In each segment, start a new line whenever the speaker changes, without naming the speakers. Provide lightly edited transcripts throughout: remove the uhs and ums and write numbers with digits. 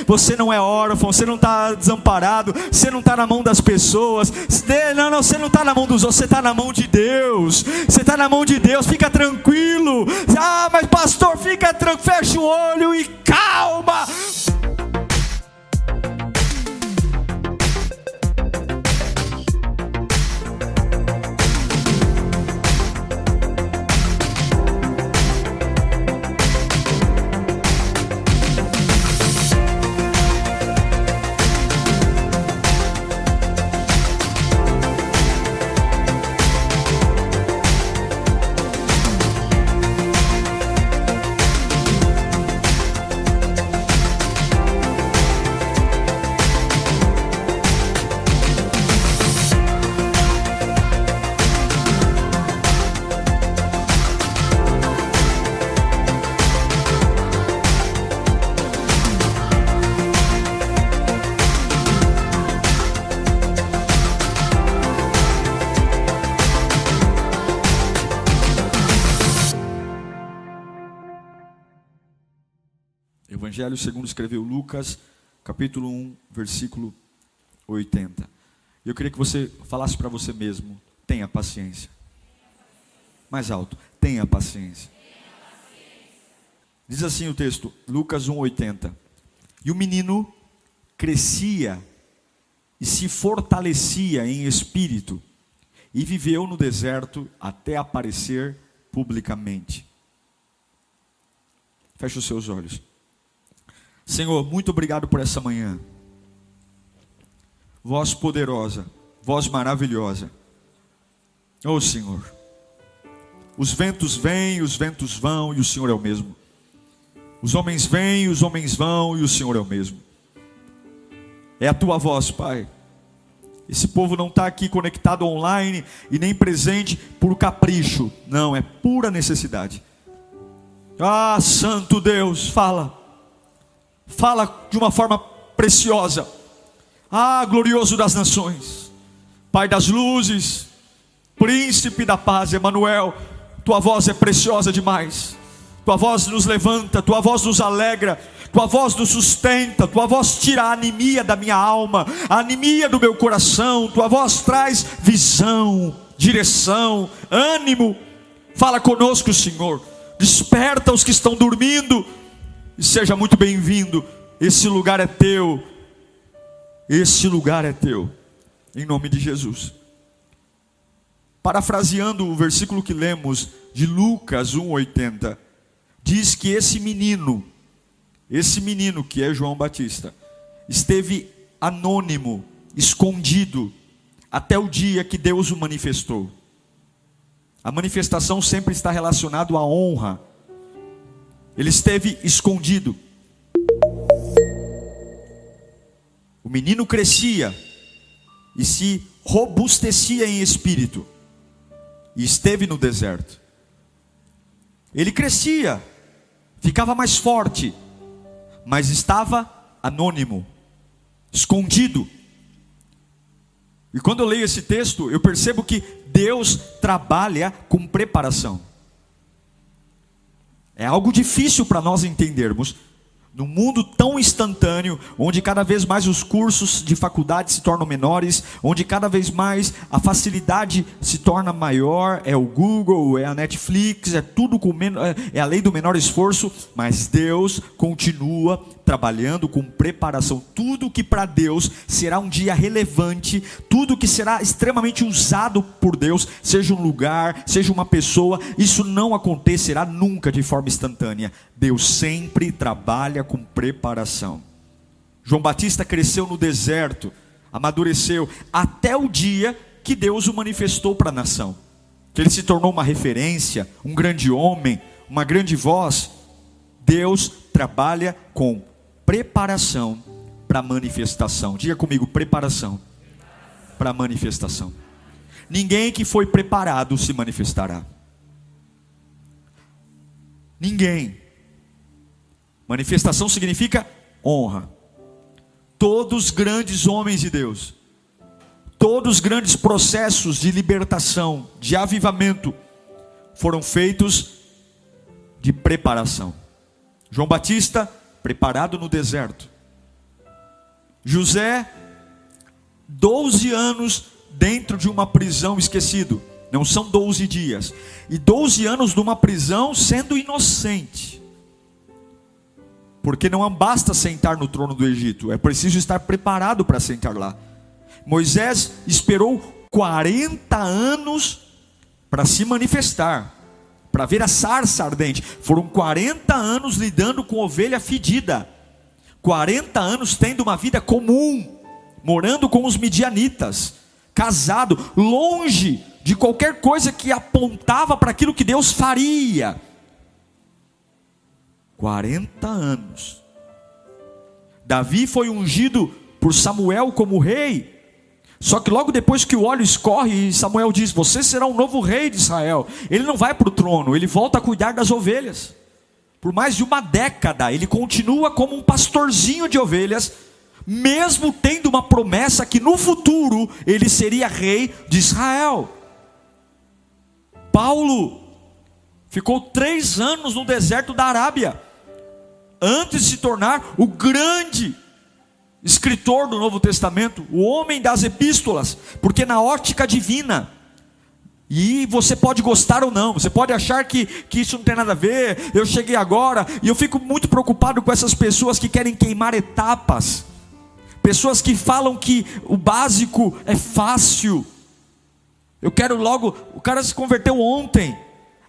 Você não é órfão, você não está desamparado, você não está na mão das pessoas. Não, você não está na mão dos outros, você está na mão de Deus. Você está na mão de Deus, fica tranquilo. Ah, mas pastor, fica tranquilo, fecha o olho e calma. Evangelho segundo escreveu Lucas, capítulo 1, versículo 80. Eu queria que você falasse para você mesmo: tenha paciência. Mais alto: tenha paciência. Diz assim o texto, Lucas 1, 80. E o menino crescia e se fortalecia em espírito, e viveu no deserto até aparecer publicamente. Feche os seus olhos. Senhor, muito obrigado por essa manhã. Voz poderosa, voz maravilhosa. Oh Senhor, os ventos vêm, os ventos vão, e o Senhor é o mesmo. Os homens vêm, os homens vão, e o Senhor é o mesmo. É a tua voz, Pai. Esse povo não está aqui conectado online e nem presente por capricho. Não, é pura necessidade. Ah, Santo Deus, fala. Fala de uma forma preciosa. Ah, glorioso das nações, Pai das luzes, Príncipe da paz, Emanuel, tua voz é preciosa demais. Tua voz nos levanta, tua voz nos alegra, tua voz nos sustenta, tua voz tira a anemia da minha alma, a anemia do meu coração. Tua voz traz visão, direção, ânimo. Fala conosco, Senhor. Desperta os que estão dormindo. E seja muito bem-vindo. Esse lugar é teu. Esse lugar é teu. Em nome de Jesus. Parafraseando o versículo que lemos de Lucas 1:80, diz que esse menino que é João Batista, esteve anônimo, escondido, até o dia que Deus o manifestou. A manifestação sempre está relacionada à honra. Ele esteve escondido. O menino crescia e se robustecia em espírito, e esteve no deserto. Ele crescia, ficava mais forte, mas estava anônimo, escondido. E quando eu leio esse texto, eu percebo que Deus trabalha com preparação. É algo difícil para nós entendermos, num mundo tão instantâneo, onde cada vez mais os cursos de faculdade se tornam menores, onde cada vez mais a facilidade se torna maior, é o Google, é a Netflix, é tudo é a lei do menor esforço, mas Deus continua trabalhando com preparação. Tudo que para Deus será um dia relevante, tudo que será extremamente usado por Deus, seja um lugar, seja uma pessoa, isso não acontecerá nunca de forma instantânea. Deus sempre trabalha com preparação. João Batista cresceu no deserto, amadureceu, até o dia que Deus o manifestou para a nação, que ele se tornou uma referência, um grande homem, uma grande voz. Deus trabalha com preparação para manifestação. Diga comigo: preparação para manifestação. Ninguém que foi preparado se manifestará. Ninguém. Manifestação significa honra. Todos grandes homens de Deus, todos grandes processos de libertação, de avivamento, foram feitos de preparação. João Batista, preparado no deserto, José, 12 anos dentro de uma prisão, esquecido. Não são 12 dias. E 12 anos numa prisão sendo inocente. Porque não basta sentar no trono do Egito, é preciso estar preparado para sentar lá. Moisés esperou 40 anos para se manifestar, para ver a sarça ardente. Foram 40 anos lidando com ovelha fedida, 40 anos tendo uma vida comum, morando com os midianitas, casado, longe de qualquer coisa que apontava para aquilo que Deus faria. 40 anos. Davi foi ungido por Samuel como rei. Só que logo depois que o óleo escorre, Samuel diz: você será um novo rei de Israel. Ele não vai para o trono, ele volta a cuidar das ovelhas. Por mais de uma década, ele continua como um pastorzinho de ovelhas, mesmo tendo uma promessa que no futuro ele seria rei de Israel. Paulo ficou 3 anos no deserto da Arábia, antes de se tornar o grande escritor do Novo Testamento, o homem das epístolas, porque na ótica divina, e você pode gostar ou não, você pode achar que isso não tem nada a ver, eu cheguei agora, e eu fico muito preocupado com essas pessoas que querem queimar etapas, pessoas que falam que o básico é fácil. Eu quero logo, o cara se converteu ontem,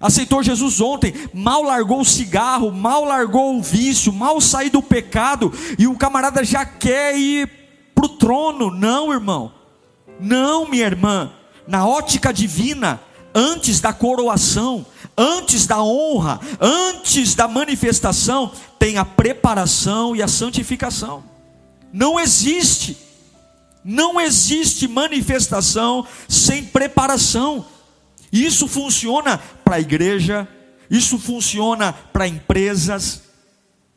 aceitou Jesus ontem, mal largou o cigarro, mal largou o vício, mal saiu do pecado, e o camarada já quer ir para o trono. Não, irmão, não, minha irmã. Na ótica divina, antes da coroação, antes da honra, antes da manifestação, tem a preparação e a santificação. Não existe manifestação sem preparação. Isso funciona para a igreja, isso funciona para empresas,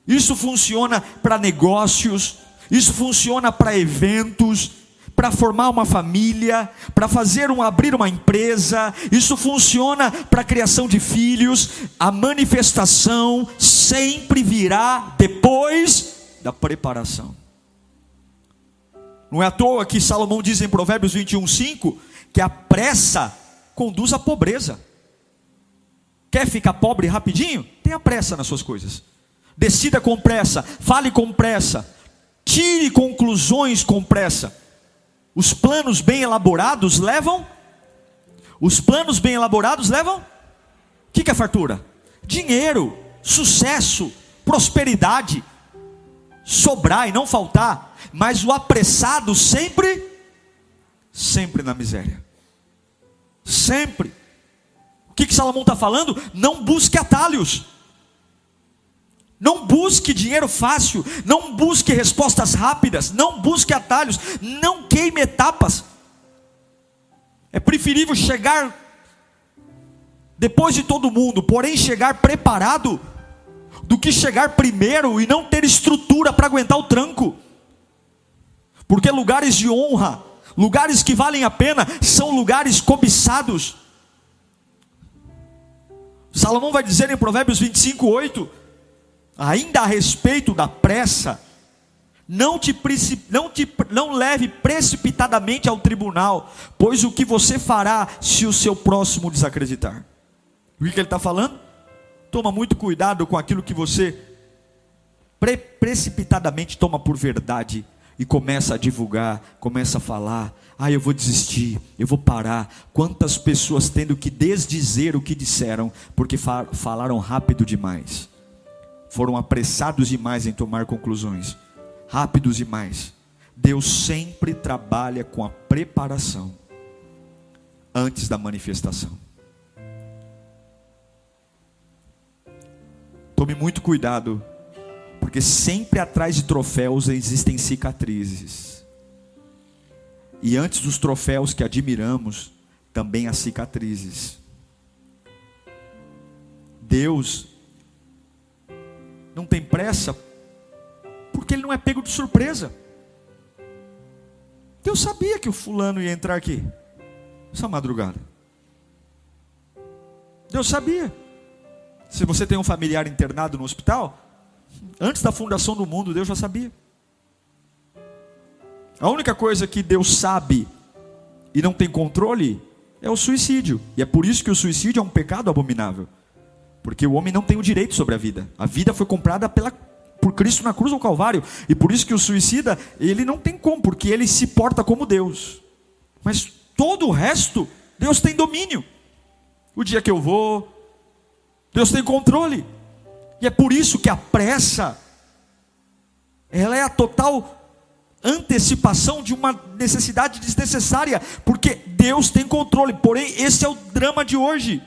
isso funciona para negócios, isso funciona para eventos, para formar uma família, para abrir uma empresa, isso funciona para a criação de filhos. A manifestação sempre virá depois da preparação. Não é à toa que Salomão diz em Provérbios 21:5 que a pressa conduz à pobreza. Quer ficar pobre rapidinho? Tenha pressa nas suas coisas. Decida com pressa, fale com pressa, tire conclusões com pressa. Os planos bem elaborados levam? O que é fartura? Dinheiro, sucesso, prosperidade, sobrar e não faltar. Mas o apressado sempre na miséria. Sempre. O que Salomão está falando? Não busque atalhos. Não busque dinheiro fácil. Não busque respostas rápidas. Não busque atalhos. Não queime etapas. É preferível chegar depois de todo mundo, porém chegar preparado, do que chegar primeiro e não ter estrutura para aguentar o tranco. Porque lugares de honra, lugares que valem a pena, são lugares cobiçados. Salomão vai dizer em Provérbios 25:8, ainda a respeito da pressa: não leve precipitadamente ao tribunal, pois o que você fará se o seu próximo desacreditar? O que ele está falando? Toma muito cuidado com aquilo que você precipitadamente toma por verdade e começa a divulgar, começa a falar: eu vou desistir, eu vou parar. Quantas pessoas tendo que desdizer o que disseram, porque falaram rápido demais, foram apressados demais em tomar conclusões, rápidos demais. Deus sempre trabalha com a preparação antes da manifestação. Tome muito cuidado, porque sempre atrás de troféus existem cicatrizes. E antes dos troféus que admiramos, também há cicatrizes. Deus não tem pressa, porque Ele não é pego de surpresa. Deus sabia que o fulano ia entrar aqui essa madrugada. Deus sabia. Se você tem um familiar internado no hospital, antes da fundação do mundo, Deus já sabia. A única coisa que Deus sabe e não tem controle é o suicídio. E é por isso que o suicídio é um pecado abominável. Porque o homem não tem o direito sobre a vida. A vida foi comprada por Cristo na cruz do Calvário. E por isso que o suicida, ele não tem como, porque ele se porta como Deus. Mas todo o resto, Deus tem domínio. O dia que eu vou, Deus tem controle. E é por isso que a pressa, ela é a total antecipação de uma necessidade desnecessária, porque Deus tem controle. Porém, esse é o drama de hoje.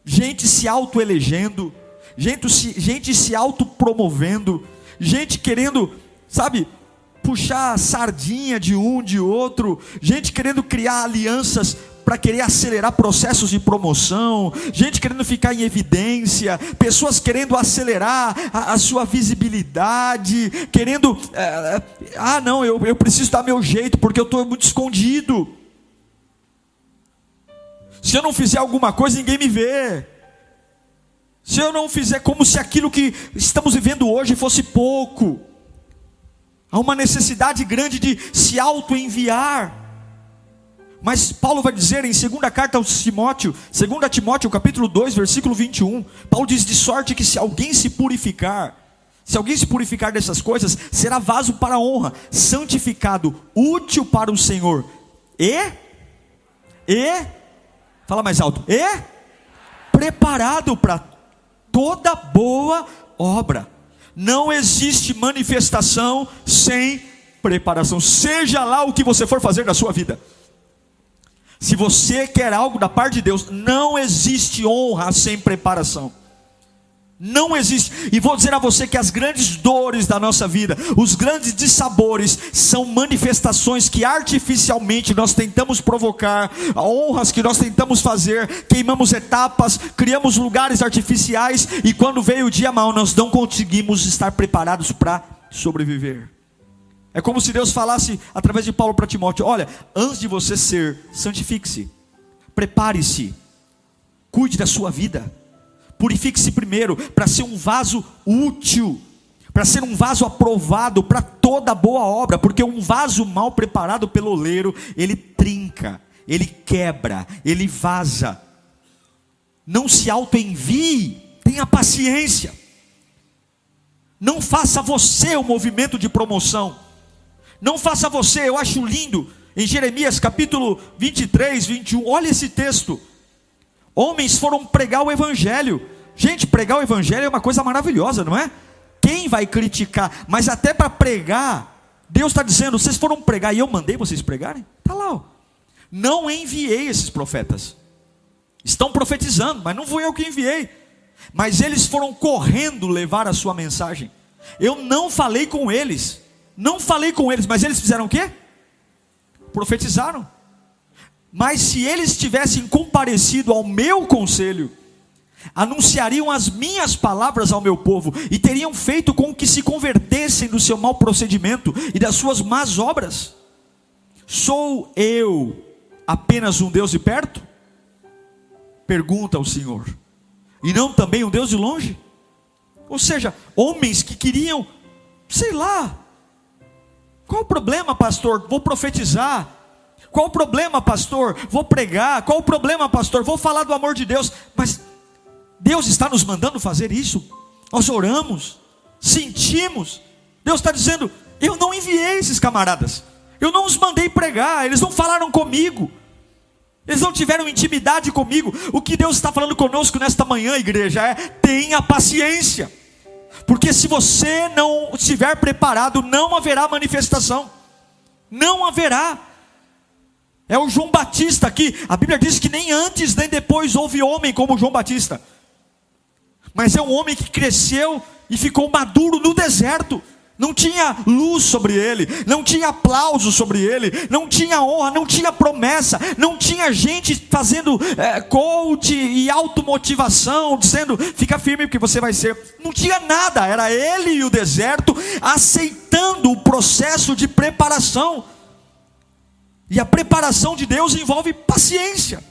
Gente se autoelegendo, gente se autopromovendo, gente querendo, sabe, puxar a sardinha de um, de outro, gente querendo criar alianças para querer acelerar processos de promoção, gente querendo ficar em evidência, pessoas querendo acelerar a sua visibilidade, querendo, não, eu preciso dar meu jeito, porque eu estou muito escondido. Se eu não fizer alguma coisa, ninguém me vê. Se eu não fizer, como se aquilo que estamos vivendo hoje fosse pouco. Há uma necessidade grande de se auto-enviar. Mas Paulo vai dizer em segunda carta aos Timóteo, 2 Timóteo capítulo 2, versículo 21, Paulo diz: de sorte que se alguém se purificar dessas coisas, será vaso para a honra, santificado, útil para o Senhor, fala mais alto, preparado para toda boa obra. Não existe manifestação sem preparação, seja lá o que você for fazer na sua vida. Se você quer algo da parte de Deus, não existe honra sem preparação. Não existe. E vou dizer a você que as grandes dores da nossa vida, os grandes dissabores, são manifestações que artificialmente nós tentamos provocar, honras que nós tentamos fazer, queimamos etapas, criamos lugares artificiais, e quando veio o dia mau, nós não conseguimos estar preparados para sobreviver. É como se Deus falasse através de Paulo para Timóteo: olha, antes de você ser, santifique-se, prepare-se, cuide da sua vida, purifique-se primeiro, para ser um vaso útil, para ser um vaso aprovado para toda boa obra, porque um vaso mal preparado pelo oleiro, ele trinca, ele quebra, ele vaza. Não se auto-envie, tenha paciência, não faça você o movimento de promoção, não faça você. Eu acho lindo, em Jeremias capítulo 23, 21, olha esse texto. Homens foram pregar o evangelho. Gente, pregar o evangelho é uma coisa maravilhosa, não é? Quem vai criticar? Mas até para pregar, Deus está dizendo: vocês foram pregar e eu mandei vocês pregarem? Está lá, ó. Não enviei esses profetas. Estão profetizando, mas não fui eu que enviei. Mas eles foram correndo levar a sua mensagem. Eu não falei com eles, mas eles fizeram o quê? Profetizaram. Mas se eles tivessem comparecido ao meu conselho, anunciariam as minhas palavras ao meu povo, e teriam feito com que se convertessem do seu mau procedimento e das suas más obras. Sou eu apenas um Deus de perto? Pergunta o Senhor. E não também um Deus de longe? Ou seja, homens que queriam, sei lá, qual o problema, pastor? Vou profetizar. Qual o problema, pastor? Vou pregar. Qual o problema, pastor? Vou falar do amor de Deus. Mas Deus está nos mandando fazer isso. Nós oramos, sentimos. Deus está dizendo: eu não enviei esses camaradas, eu não os mandei pregar, eles não falaram comigo, eles não tiveram intimidade comigo. O que Deus está falando conosco nesta manhã, igreja, é: tenha paciência. Porque se você não estiver preparado, não haverá manifestação. Não haverá. É o João Batista aqui. A Bíblia diz que nem antes nem depois houve homem como João Batista. Mas é um homem que cresceu e ficou maduro no deserto. Não tinha luz sobre ele, não tinha aplauso sobre ele, não tinha honra, não tinha promessa, não tinha gente fazendo coach e automotivação, dizendo: fica firme porque você vai ser. Não tinha nada, era ele e o deserto aceitando o processo de preparação. E a preparação de Deus envolve paciência.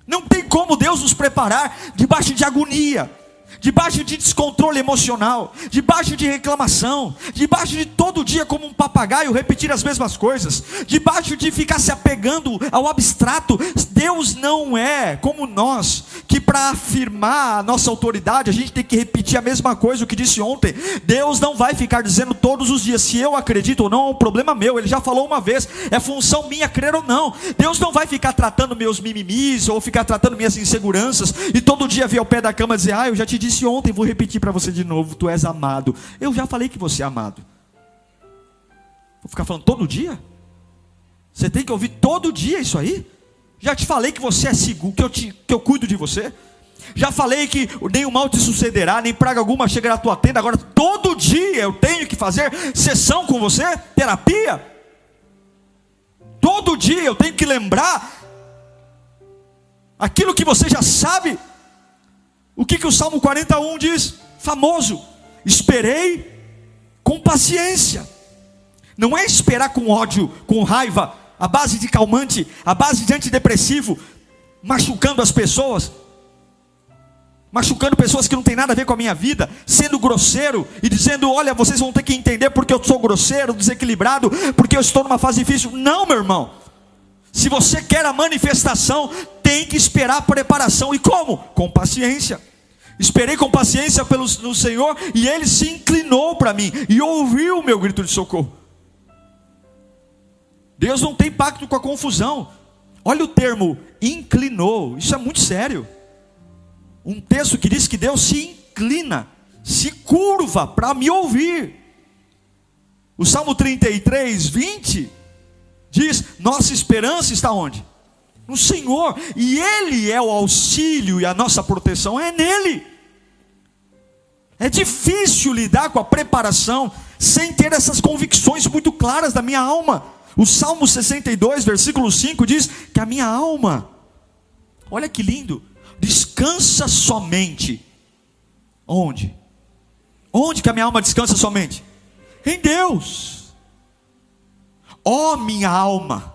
Não tem como Deus nos preparar debaixo de agonia, debaixo de descontrole emocional, debaixo de reclamação, debaixo de todo dia como um papagaio repetir as mesmas coisas, debaixo de ficar se apegando ao abstrato. Deus não é como nós, que para afirmar a nossa autoridade a gente tem que repetir a mesma coisa, o que disse ontem. Deus não vai ficar dizendo todos os dias se eu acredito ou não, é um problema meu. Ele já falou uma vez, é função minha crer ou não. Deus não vai ficar tratando meus mimimis ou ficar tratando minhas inseguranças e todo dia vir ao pé da cama e dizer: eu já te disse ontem, vou repetir para você de novo, tu és amado. Eu já falei que você é amado. Vou ficar falando todo dia? Você tem que ouvir todo dia isso aí? Já te falei que você é seguro, que eu cuido de você. Já falei que nenhum mal te sucederá, nem praga alguma chegará à tua tenda. Agora todo dia eu tenho que fazer sessão com você, terapia. Todo dia eu tenho que lembrar aquilo que você já sabe. O que o Salmo 41 diz? Famoso: esperei com paciência. Não é esperar com ódio, com raiva, à base de calmante, à base de antidepressivo, machucando as pessoas, machucando pessoas que não tem nada a ver com a minha vida, sendo grosseiro e dizendo: olha, vocês vão ter que entender porque eu sou grosseiro, desequilibrado, porque eu estou numa fase difícil. Não, meu irmão. Se você quer a manifestação, tem que esperar a preparação. E como? Com paciência. Esperei com paciência no Senhor, e Ele se inclinou para mim e ouviu o meu grito de socorro. Deus não tem pacto com a confusão. Olha o termo inclinou, isso é muito sério. Um texto que diz que Deus se inclina, se curva para me ouvir. O Salmo 33, 20 diz: nossa esperança está onde? No Senhor, e Ele é o auxílio e a nossa proteção é nele. É difícil lidar com a preparação sem ter essas convicções muito claras da minha alma. O Salmo 62, versículo 5 diz que a minha alma, olha que lindo, descansa somente. Onde? Onde que a minha alma descansa somente? Em Deus. Ó minha alma,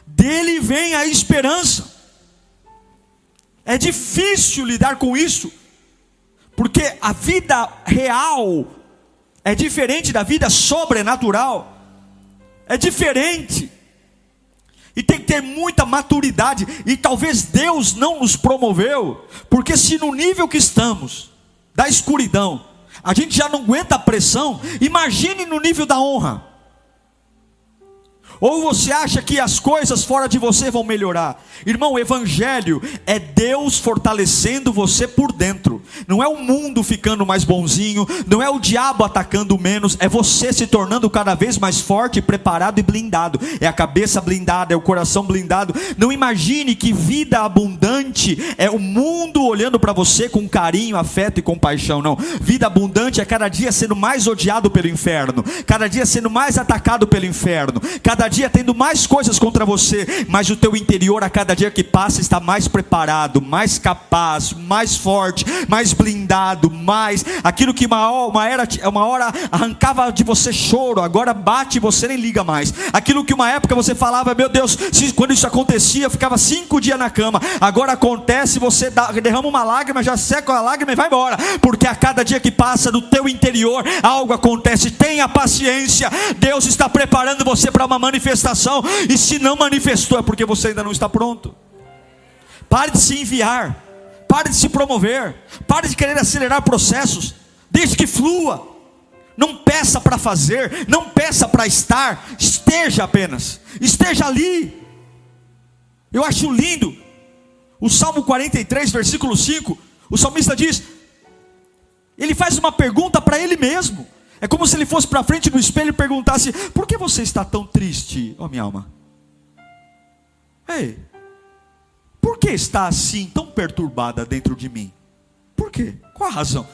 dele vem a esperança. É difícil lidar com isso, porque a vida real é diferente da vida sobrenatural. É diferente. E tem que ter muita maturidade. E talvez Deus não nos promoveu, porque se no nível que estamos, da escuridão, a gente já não aguenta a pressão, imagine no nível da honra. Ou você acha que as coisas fora de você vão melhorar? Irmão, o evangelho é Deus fortalecendo você por dentro. Não é o mundo ficando mais bonzinho, não é o diabo atacando menos, é você se tornando cada vez mais forte, preparado e blindado. É a cabeça blindada, é o coração blindado. Não imagine que vida abundante é o mundo olhando para você com carinho, afeto e compaixão. Não, vida abundante é cada dia sendo mais odiado pelo inferno, cada dia sendo mais atacado pelo inferno, cada dia tendo mais coisas contra você, mas o teu interior a cada dia que passa está mais preparado, mais capaz, mais forte, mais blindado, mais aquilo que uma hora arrancava de você choro, agora bate e você nem liga mais. Aquilo que uma época você falava: meu Deus, quando isso acontecia eu ficava 5 dias na cama, agora acontece, você derrama uma lágrima, já seca a lágrima e vai embora, porque a cada dia que passa no teu interior algo acontece. Tenha paciência, Deus está preparando você para uma manifestação, e se não manifestou é porque você ainda não está pronto. Pare de se enviar, pare de se promover, pare de querer acelerar processos, deixe que flua. Não peça para fazer, não peça para estar, esteja apenas, esteja ali. Eu acho lindo o Salmo 43, versículo 5, o salmista diz, ele faz uma pergunta para ele mesmo. É como se ele fosse para frente do espelho e perguntasse: por que você está tão triste, ó minha alma? Ei, por que está assim, tão perturbada dentro de mim? Por quê? Qual a razão?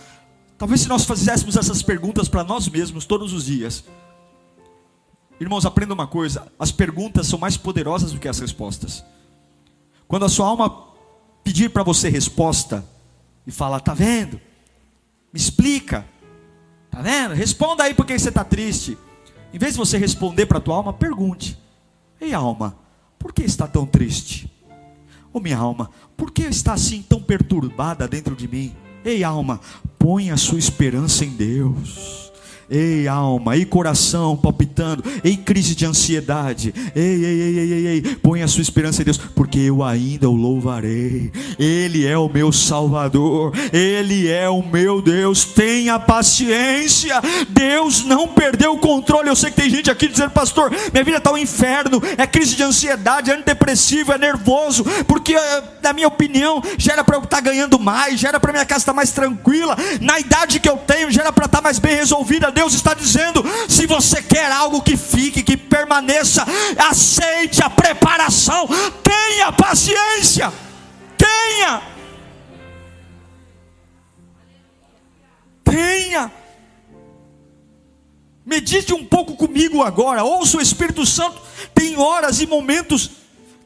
Talvez se nós fizéssemos essas perguntas para nós mesmos todos os dias. Irmãos, aprenda uma coisa: as perguntas são mais poderosas do que as respostas. Quando a sua alma pedir para você resposta e falar: tá vendo? Me explica. Tá vendo? Responda aí porque você está triste. Em vez de você responder para a tua alma, pergunte: ei alma, por que está tão triste? Ô minha alma, por que está assim tão perturbada dentro de mim? Ei, alma, põe a sua esperança em Deus. Ei, alma, ei, coração palpitando, ei, crise de ansiedade, ei, põe a sua esperança em Deus, porque eu ainda o louvarei. Ele é o meu Salvador, Ele é o meu Deus. Tenha paciência, Deus não perdeu o controle. Eu sei que tem gente aqui dizendo: pastor, minha vida está um inferno, é crise de ansiedade, é antidepressivo, é nervoso, porque na minha opinião já era para eu estar ganhando mais, já era para minha casa estar mais tranquila, na idade que eu tenho já era para estar mais bem resolvida. Deus está dizendo: se você quer algo que fique, que permaneça, aceite a preparação, tenha paciência, tenha. Medite um pouco comigo agora, ouça o Espírito Santo. Tem horas e momentos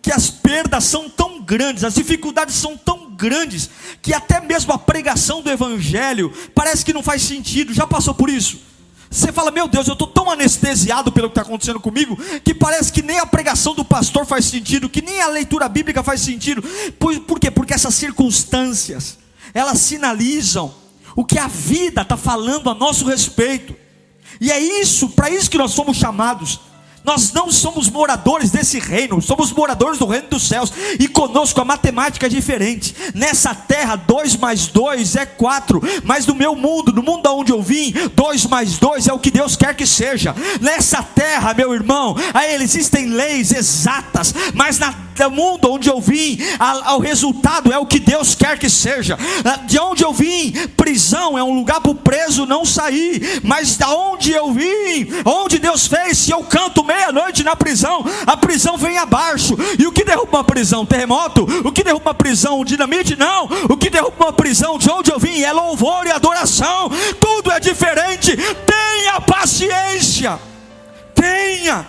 que as perdas são tão grandes, as dificuldades são tão grandes, que até mesmo a pregação do Evangelho parece que não faz sentido. Já passou por isso? Você fala: meu Deus, eu estou tão anestesiado pelo que está acontecendo comigo, que parece que nem a pregação do pastor faz sentido, que nem a leitura bíblica faz sentido. Por quê? Porque essas circunstâncias, elas sinalizam o que a vida está falando a nosso respeito. E é isso, para isso que nós somos chamados. Nós não somos moradores desse reino, somos moradores do reino dos céus. E conosco a matemática é diferente. Nessa terra 2 mais 2 é 4. Mas no meu mundo, no mundo onde eu vim, 2 mais 2 é o que Deus quer que seja. Nessa terra, meu irmão, aí existem leis exatas, mas no mundo onde eu vim, o resultado é o que Deus quer que seja. De onde eu vim, prisão é um lugar para o preso não sair. Mas da onde eu vim, onde Deus fez, se eu canto meia-noite na prisão, a prisão vem abaixo. E o que derruba uma prisão? Terremoto? O que derruba uma prisão? Dinamite? Não. O que derruba uma prisão, de onde eu vim, é louvor e adoração. Tudo é diferente. Tenha paciência, tenha,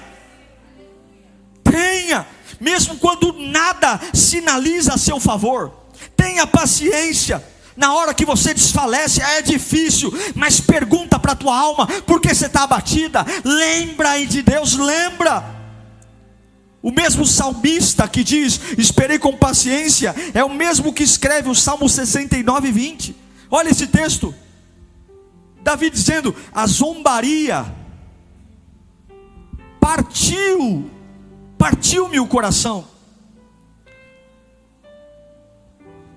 mesmo quando nada sinaliza a seu favor, tenha paciência. Na hora que você desfalece, é difícil, mas pergunta para a tua alma: por que você está abatida? Lembra de Deus, lembra. O mesmo salmista que diz: esperei com paciência, é o mesmo que escreve o Salmo 69:20. Olha esse texto, Davi dizendo: a zombaria partiu-me o coração,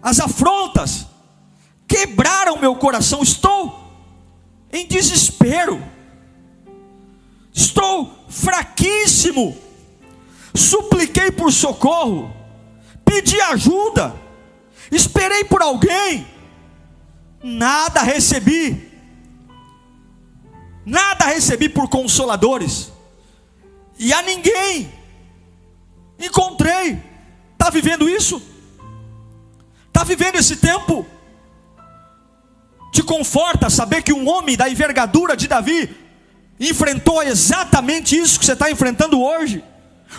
as afrontas quebraram meu coração. Estou em desespero, estou fraquíssimo. Supliquei por socorro, pedi ajuda, esperei por alguém, nada recebi por consoladores, e a ninguém encontrei. Está vivendo isso? Está vivendo esse tempo? Te conforta saber que um homem da envergadura de Davi enfrentou exatamente isso que você está enfrentando hoje.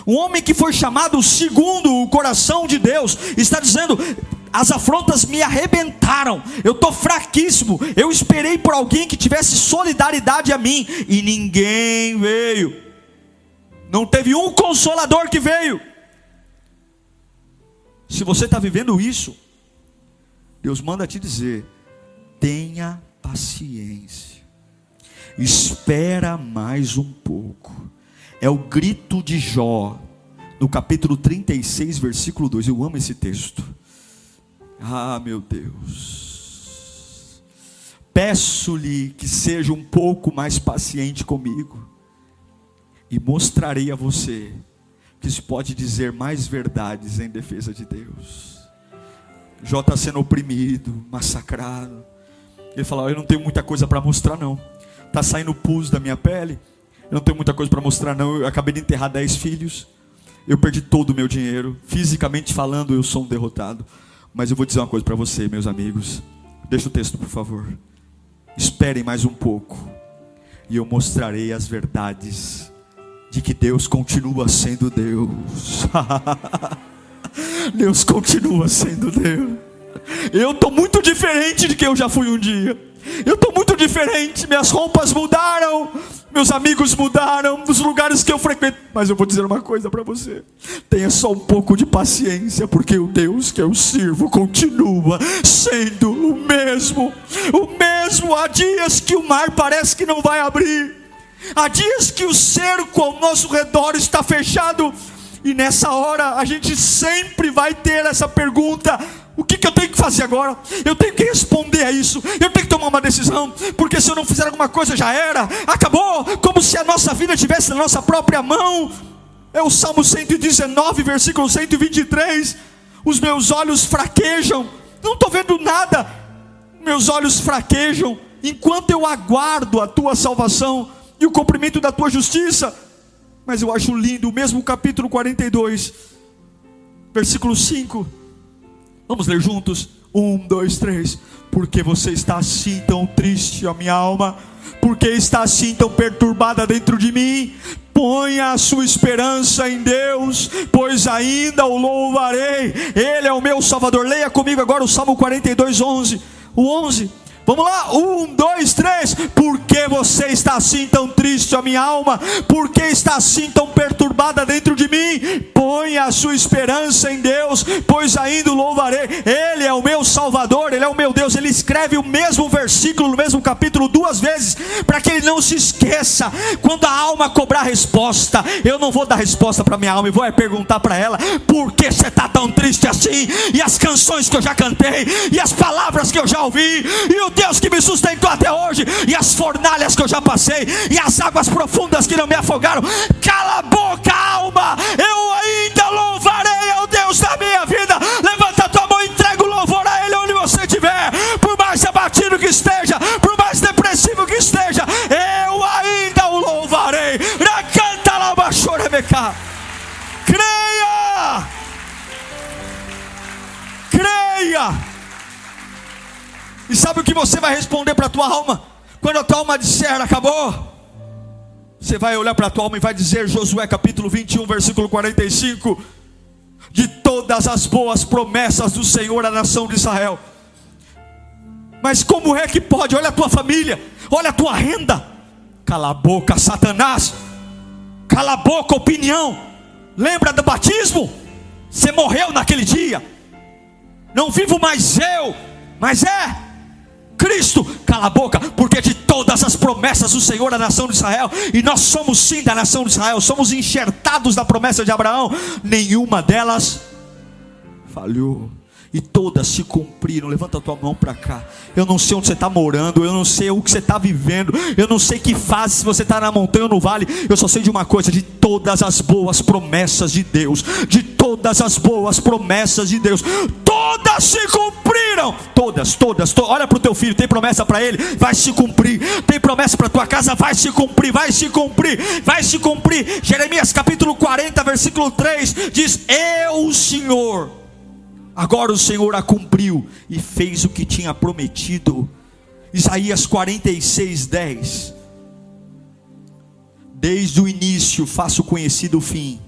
Um homem que foi chamado segundo o coração de Deus, está dizendo: as afrontas me arrebentaram, eu estou fraquíssimo, eu esperei por alguém que tivesse solidariedade a mim, e ninguém veio. Não teve um consolador que veio. Se você está vivendo isso, Deus manda te dizer: tenha paciência, espera mais um pouco. É o grito de Jó, no capítulo 36, versículo 2. Eu amo esse texto. Ah, meu Deus, peço-lhe que seja um pouco mais paciente comigo, e mostrarei a você que se pode dizer mais verdades em defesa de Deus. Jó está sendo oprimido, massacrado. Ele fala: eu não tenho muita coisa para mostrar não. Está saindo pus da minha pele, eu não tenho muita coisa para mostrar não. Eu acabei de enterrar 10 filhos, eu perdi todo o meu dinheiro. Fisicamente falando, eu sou um derrotado. Mas eu vou dizer uma coisa para você, meus amigos. Deixa o texto, por favor. Esperem mais um pouco, e eu mostrarei as verdades de que Deus continua sendo Deus. Deus continua sendo Deus. Eu estou muito diferente de que eu já fui um dia. Eu estou estou muito diferente, minhas roupas mudaram, meus amigos mudaram, os lugares que eu frequento. Mas eu vou dizer uma coisa para você: tenha só um pouco de paciência, porque o Deus que eu sirvo continua sendo o mesmo. Há dias que o mar parece que não vai abrir, há dias que o cerco ao nosso redor está fechado, e nessa hora a gente sempre vai ter essa pergunta: o que eu tenho que fazer agora? Eu tenho que responder a isso, eu tenho que tomar uma decisão, porque se eu não fizer alguma coisa já era, acabou, como se a nossa vida estivesse na nossa própria mão. É o Salmo 119, versículo 123. Os meus olhos fraquejam, não estou vendo nada, meus olhos fraquejam, enquanto eu aguardo a tua salvação e o cumprimento da tua justiça. Mas eu acho lindo, o mesmo capítulo 42, versículo 5. Vamos ler juntos? 1, 2, 3. Porque você está assim tão triste, ó minha alma? Porque está assim tão perturbada dentro de mim? Ponha a sua esperança em Deus, pois ainda o louvarei. Ele é o meu Salvador. Leia comigo agora o Salmo 42, 11. O 11. Vamos lá, 1, 2, 3. Porque você está assim tão triste, ó minha alma? Porque está assim tão perturbada dentro de mim? Ponha a sua esperança em Deus, pois ainda o louvarei. Ele é o meu Salvador, Ele é o meu Deus. Ele escreve o mesmo versículo no mesmo capítulo 2 vezes, para que ele não se esqueça. Quando a alma cobrar resposta, eu não vou dar resposta para minha alma, e vou perguntar para ela: por que você está tão triste assim? E as canções que eu já cantei, e as palavras que eu já ouvi, e o Deus que me sustentou até hoje, e as fornalhas que eu já passei, e as águas profundas que não me afogaram. Cala a boca, alma, eu ainda louvarei ao Deus da minha vida. Levanta a tua mão e entrega o louvor a Ele onde você estiver. Por mais abatido que esteja, por mais depressivo que esteja, eu ainda o louvarei. Canta lá, baixorebeca. Creia, creia. E sabe o que você vai responder para a tua alma? Quando a tua alma disser acabou, você vai olhar para a tua alma e vai dizer, Josué capítulo 21, versículo 45: de todas as boas promessas do Senhor à nação de Israel. Mas como é que pode? Olha a tua família, olha a tua renda. Cala a boca, Satanás. Cala a boca, opinião. Lembra do batismo? Você morreu naquele dia. Não vivo mais eu, mas é Cristo. Cala a boca, porque de todas as promessas do Senhor à nação de Israel, e nós somos sim da nação de Israel, somos enxertados da promessa de Abraão, nenhuma delas falhou, e todas se cumpriram. Levanta a tua mão para cá. Eu não sei onde você está morando, eu não sei o que você está vivendo, eu não sei que fase, se você está na montanha ou no vale. Eu só sei de uma coisa: de todas as boas promessas de Deus, de todas as boas promessas de Deus, todas se cumpriram. Todas. Olha para o teu filho, tem promessa para ele, vai se cumprir. Tem promessa para a tua casa, vai se cumprir, vai se cumprir, vai se cumprir. Jeremias capítulo 40, versículo 3 diz: eu, o Senhor, agora o Senhor a cumpriu e fez o que tinha prometido. Isaías 46, 10: desde o início faço conhecido o fim,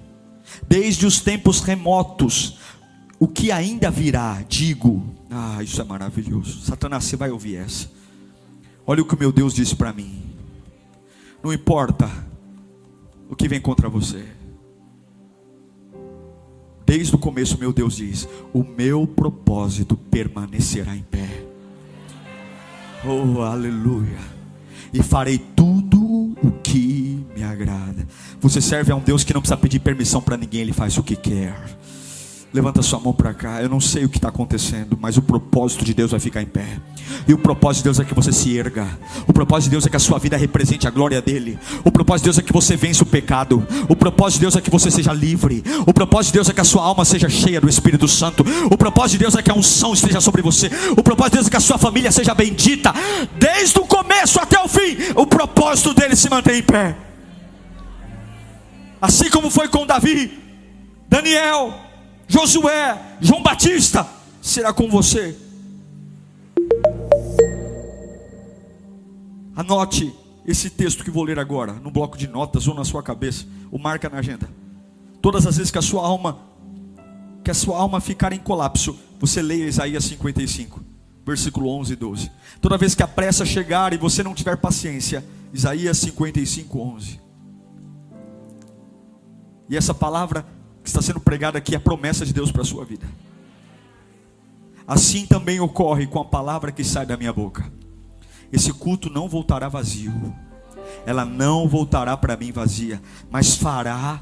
desde os tempos remotos o que ainda virá, digo. Isso é maravilhoso. Satanás, você vai ouvir essa. Olha o que o meu Deus disse para mim: não importa o que vem contra você, desde o começo meu Deus diz: o meu propósito permanecerá em pé. Oh, aleluia. E farei tudo o que me agrada. Você serve a um Deus que não precisa pedir permissão para ninguém, Ele faz o que quer. Levanta sua mão para cá. Eu não sei o que está acontecendo, mas o propósito de Deus vai ficar em pé. E o propósito de Deus é que você se erga. O propósito de Deus é que a sua vida represente a glória dele. O propósito de Deus é que você vença o pecado. O propósito de Deus é que você seja livre. O propósito de Deus é que a sua alma seja cheia do Espírito Santo. O propósito de Deus é que a unção esteja sobre você. O propósito de Deus é que a sua família seja bendita. Desde o começo até o fim, o propósito dele se mantém em pé. Assim como foi com Davi, Daniel, Josué, João Batista, será com você. Anote esse texto que vou ler agora no bloco de notas ou na sua cabeça, ou marca na agenda. Todas as vezes que a sua alma ficar em colapso, você leia Isaías 55. versículo 11 e 12. Toda vez que a pressa chegar e você não tiver paciência, Isaías 55, 11. E essa palavra que está sendo pregada aqui é a promessa de Deus para a sua vida. Assim também ocorre com a palavra que sai da minha boca. Esse culto não voltará vazio. Ela não voltará para mim vazia, mas fará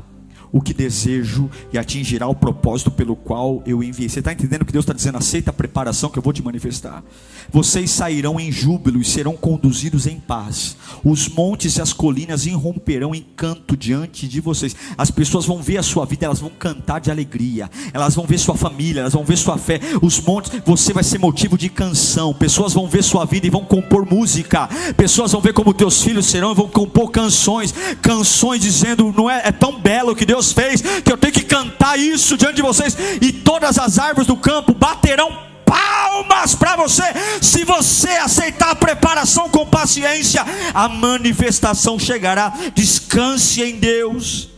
o que desejo e atingirá o propósito pelo qual eu enviei. Você está entendendo que Deus está dizendo? Aceita a preparação que eu vou te manifestar. Vocês sairão em júbilo e serão conduzidos em paz. Os montes e as colinas irromperão em canto diante de vocês. As pessoas vão ver a sua vida, elas vão cantar de alegria. Elas vão ver sua família, elas vão ver sua fé. Os montes, você vai ser motivo de canção. Pessoas vão ver sua vida e vão compor música. Pessoas vão ver como teus filhos serão e vão compor canções. Canções dizendo, não é tão belo que Deus fez, que eu tenho que cantar isso diante de vocês. E todas as árvores do campo baterão palmas para você. Se você aceitar a preparação com paciência, a manifestação chegará. Descanse em Deus.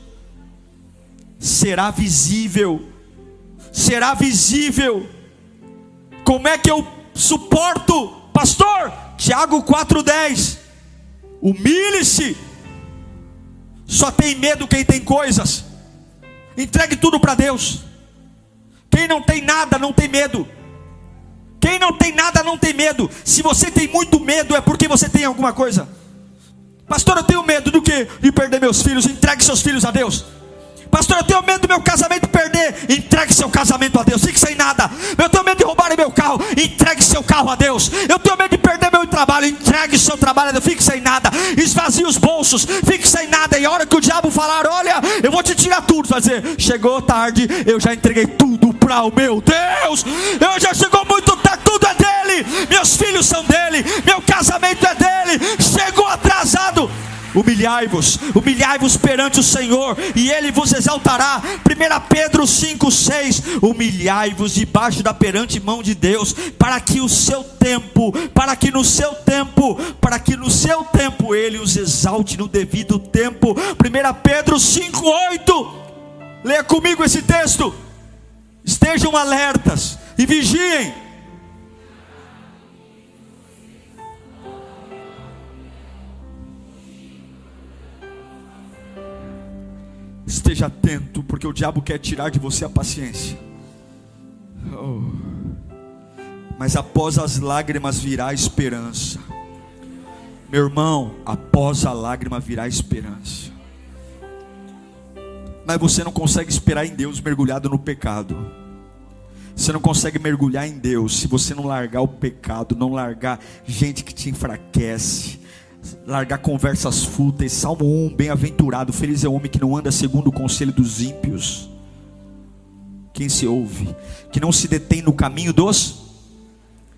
Será visível. Será visível. Como é que eu suporto, pastor? Tiago 4:10. Humilhe-se. Só tem medo quem tem coisas. Entregue tudo para Deus. Quem não tem nada não tem medo. Quem não tem nada não tem medo. Se você tem muito medo é porque você tem alguma coisa. Pastor, eu tenho medo do quê? De perder meus filhos. Entregue seus filhos a Deus. Pastor, eu tenho medo do meu casamento perder. Entregue seu casamento a Deus. Fique sem nada. Eu tenho medo de roubarem meu carro. Entregue seu carro a Deus. Eu tenho medo de perder meu trabalho. Entregue seu trabalho a Deus. Fique sem nada. Esvazie os bolsos. Fique sem nada. E a hora que o diabo falar, olha, eu vou te tirar tudo, vai dizer, chegou tarde, eu já entreguei tudo para o meu Deus. Eu já chegou muito tarde, tudo é dele. Meus filhos são dele. Meu casamento é dele. Chegou atrasado. Humilhai-vos, humilhai-vos perante o Senhor, e Ele vos exaltará. 1 Pedro 5:6. Humilhai-vos debaixo da perante mão de Deus, para que no seu tempo Ele os exalte no devido tempo. 1 Pedro 5:8. Leia comigo esse texto. Estejam alertas e vigiem. Esteja atento, porque o diabo quer tirar de você a paciência. Mas após as lágrimas virá a esperança. Meu irmão, após a lágrima virá a esperança. Mas você não consegue esperar em Deus mergulhado no pecado. Você não consegue mergulhar em Deus se você não largar o pecado, não largar gente que te enfraquece, largar conversas fúteis. Salmo 1, bem-aventurado, feliz é o homem que não anda segundo o conselho dos ímpios. Quem se ouve, que não se detém no caminho dos...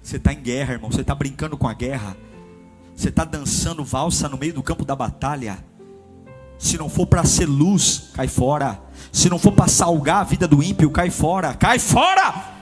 Você está em guerra, irmão, você está brincando com a guerra. Você está dançando valsa no meio do campo da batalha. Se não for para ser luz, cai fora. Se não for para salgar a vida do ímpio, cai fora. Cai fora!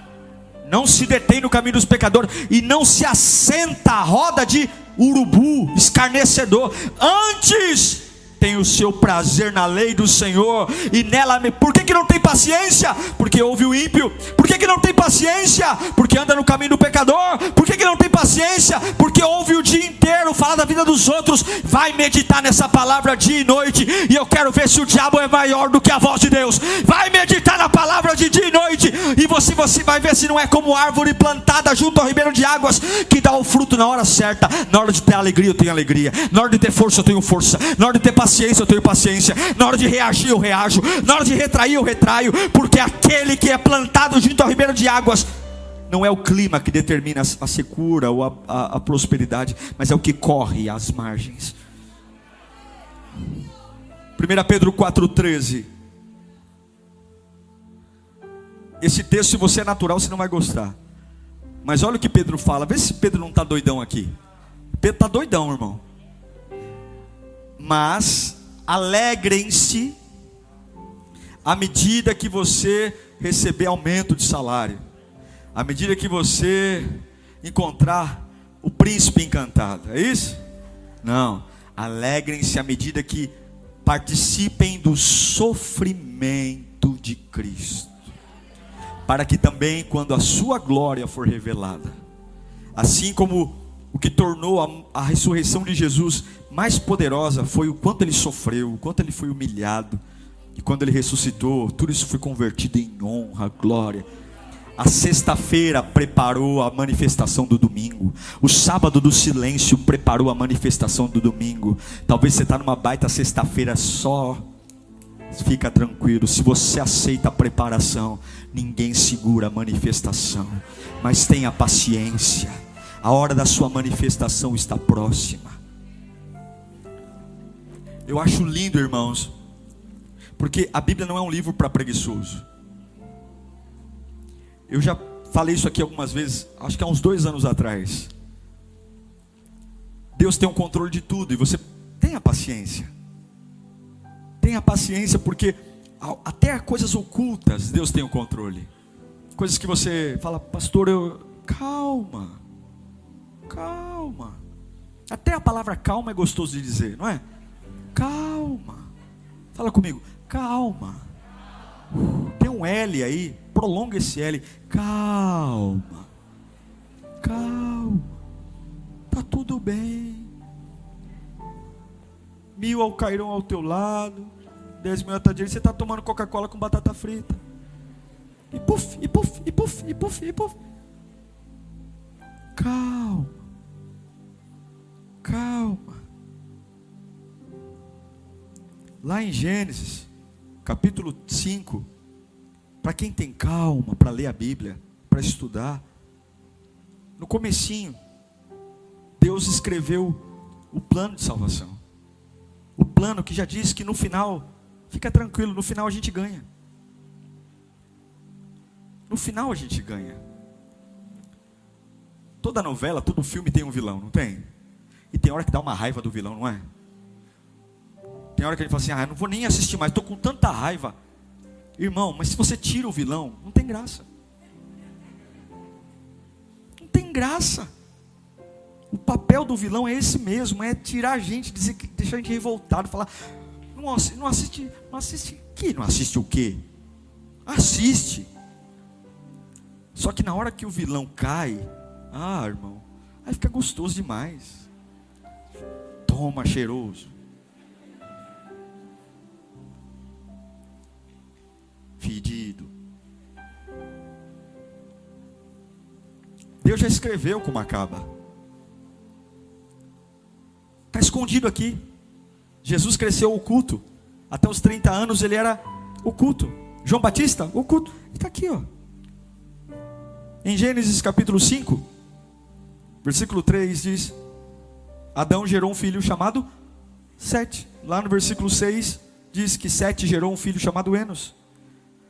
Não se detém no caminho dos pecadores, e não se assenta à roda de urubu, escarnecedor. Antes tem o seu prazer na lei do Senhor, e nela. Por que não tem paciência? Porque ouve o ímpio. Por que não tem paciência? Porque anda no caminho do pecador. Por que não tem paciência? Porque ouve o dia inteiro falar da vida dos outros. Vai meditar nessa palavra dia e noite, e eu quero ver se o diabo é maior do que a voz de Deus. Vai meditar na palavra de dia e noite, e você vai ver se não é como árvore plantada junto ao ribeiro de águas, que dá o fruto na hora certa. Na hora de ter alegria eu tenho alegria, na hora de ter força eu tenho força, na hora de ter paciência eu tenho paciência, na hora de reagir eu reajo, na hora de retrair eu retraio. Porque aquele que é plantado junto ao ribeiro de águas, não é o clima que determina a secura ou a prosperidade, mas é o que corre às margens. 1 Pedro 4,13. Esse texto, se você é natural, você não vai gostar. Mas olha o que Pedro fala. Vê se Pedro não está doidão aqui. Pedro está doidão, irmão. Mas alegrem-se à medida que você receber aumento de salário, à medida que você encontrar o príncipe encantado. É isso? Não. Alegrem-se à medida que participem do sofrimento de Cristo, para que também, quando a sua glória for revelada, Assim como o que tornou a ressurreição de Jesus mais poderosa foi o quanto ele sofreu, o quanto ele foi humilhado. E quando ele ressuscitou, tudo isso foi convertido em honra, glória. A sexta-feira preparou a manifestação do domingo. O sábado do silêncio preparou a manifestação do domingo. Talvez você está numa baita sexta-feira só. Fica tranquilo, se você aceita a preparação, ninguém segura a manifestação. Mas tenha paciência, a hora da sua manifestação está próxima. Eu acho lindo, irmãos, porque a Bíblia não é um livro para preguiçoso. Eu já falei isso aqui algumas vezes, acho que há uns 2 anos atrás. Deus tem o controle de tudo e você tenha paciência. Tenha paciência, porque até coisas ocultas Deus tem o controle. Coisas que você fala, pastor, calma. Até a palavra calma é gostoso de dizer, não é? Calma. Fala comigo, calma. Tem um L aí, prolonga esse L. Calma. Tá tudo bem. 1000 cairão ao teu lado, 10.000 à tua direita. Você está tomando Coca-Cola com batata frita. E puf. Calma. Lá em Gênesis, capítulo 5, para quem tem calma, para ler a Bíblia, para estudar, no comecinho, Deus escreveu o plano de salvação. O plano que já diz que no final, fica tranquilo, no final a gente ganha. No final a gente ganha. Toda novela, todo filme tem um vilão, não tem? E tem hora que dá uma raiva do vilão, não é? Tem hora que a gente fala assim, eu não vou nem assistir mais, estou com tanta raiva. Irmão, mas se você tira o vilão, não tem graça. Não tem graça. O papel do vilão é esse mesmo, é tirar a gente, deixar a gente revoltado, falar, não assiste que? Não assiste o quê? Assiste. Só que na hora que o vilão cai, irmão, aí fica gostoso demais. Toma, cheiroso. Fedido. Deus já escreveu como acaba. Está escondido aqui. Jesus cresceu oculto. Até os 30 anos ele era oculto. João Batista, oculto. Está aqui, ó. Em Gênesis capítulo 5, versículo 3 diz: Adão gerou um filho chamado Sete. Lá no versículo 6 diz que Sete gerou um filho chamado Enos.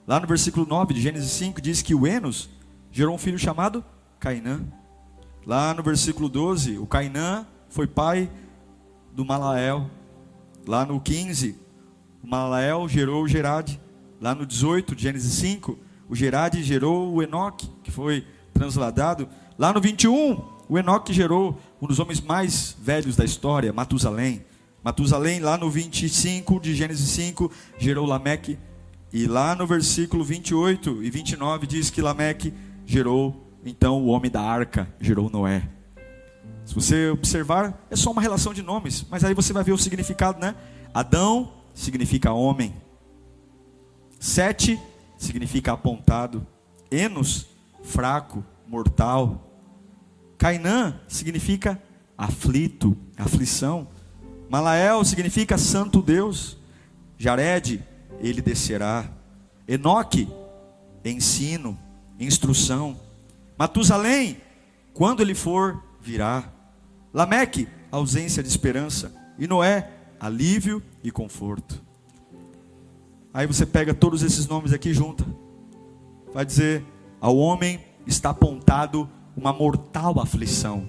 Lá no versículo 9 de Gênesis 5 diz que o Enos gerou um filho chamado Cainã. Lá no versículo 12, o Cainã foi pai do Malael. Lá no 15, o Malael gerou o Gerade. Lá no 18 de Gênesis 5, o Gerade gerou o Enoque, que foi transladado. Lá no 21, o Enoque gerou um dos homens mais velhos da história, Matusalém. Matusalém, lá no 25 de Gênesis 5, gerou Lameque. E lá no versículo 28 e 29 diz que Lameque gerou, então, o homem da arca, gerou Noé. Se você observar, é só uma relação de nomes, mas aí você vai ver o significado, né? Adão significa homem. Sete significa apontado. Enos, fraco, mortal. Cainã significa aflito, aflição. Malael significa santo Deus. Jared, ele descerá. Enoque, ensino, instrução. Matusalém, quando ele for, virá. Lameque, ausência de esperança. E Noé, alívio e conforto. Aí você pega todos esses nomes aqui e junta. Vai dizer: ao homem está apontado uma mortal aflição,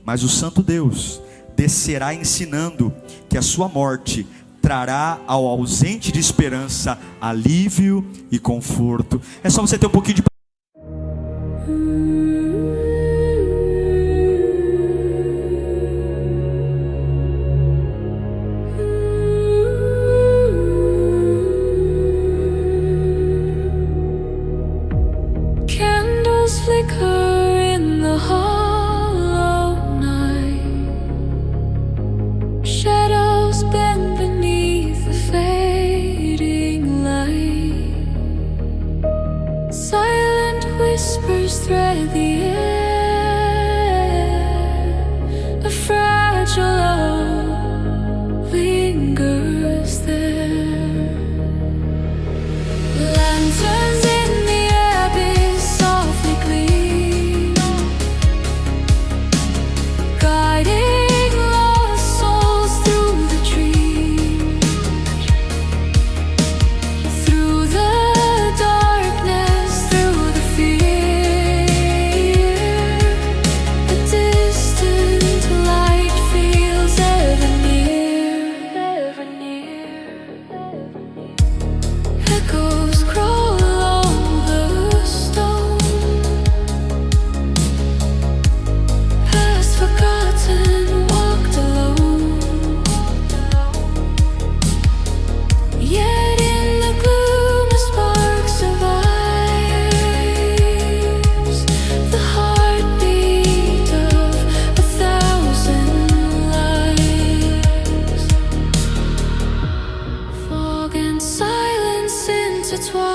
mas o santo Deus descerá ensinando que a sua morte trará ao ausente de esperança alívio e conforto. É só você ter um pouquinho de
flicker in the hall. intertwine.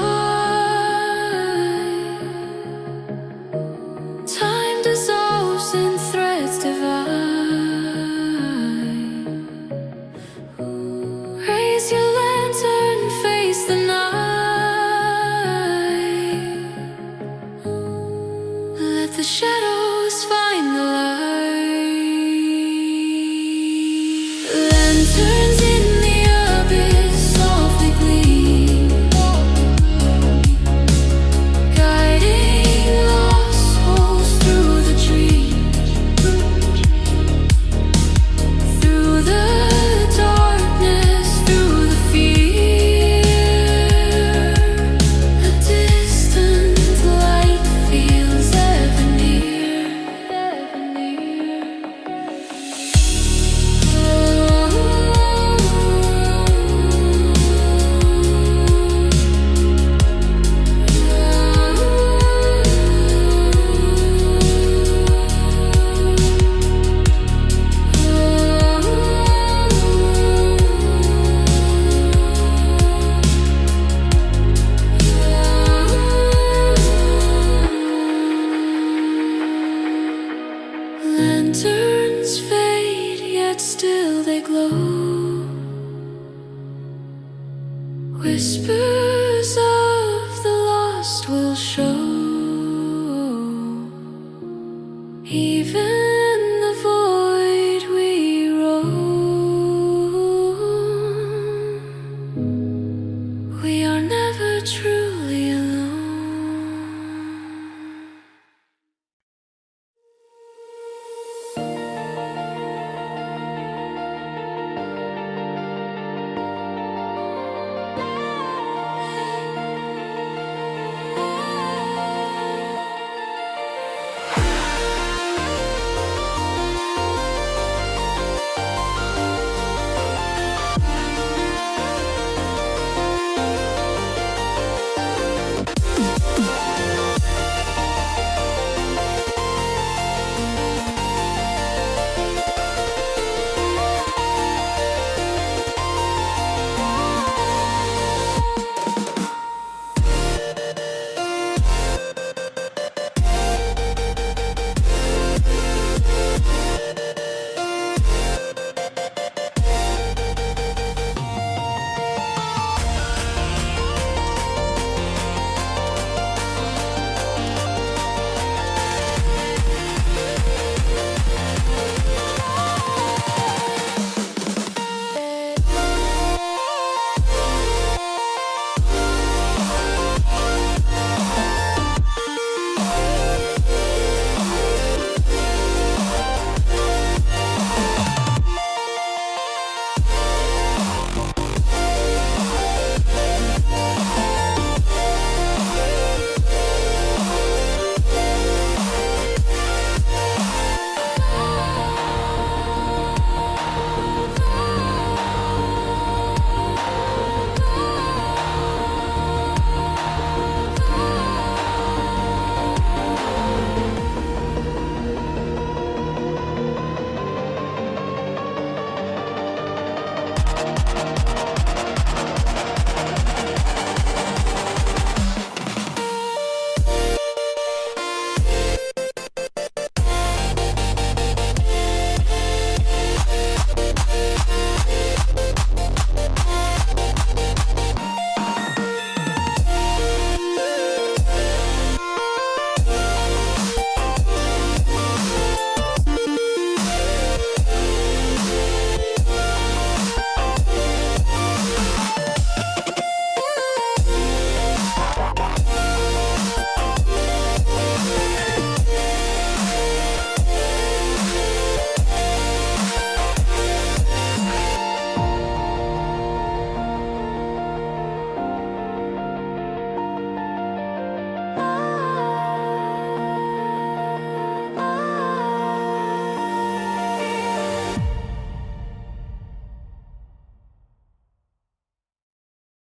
Time dissolves in threads divine. Raise your lantern, face the night. Let the shadows find the light. Lanterns in the abyss softly gleam, guiding lost souls through the dreams, through the darkness, through the fear. A distant light feels ever near, ever near. Lanterns fade, yet still they glow. Whispers of the lost will show. Even the void we roam, we are never true.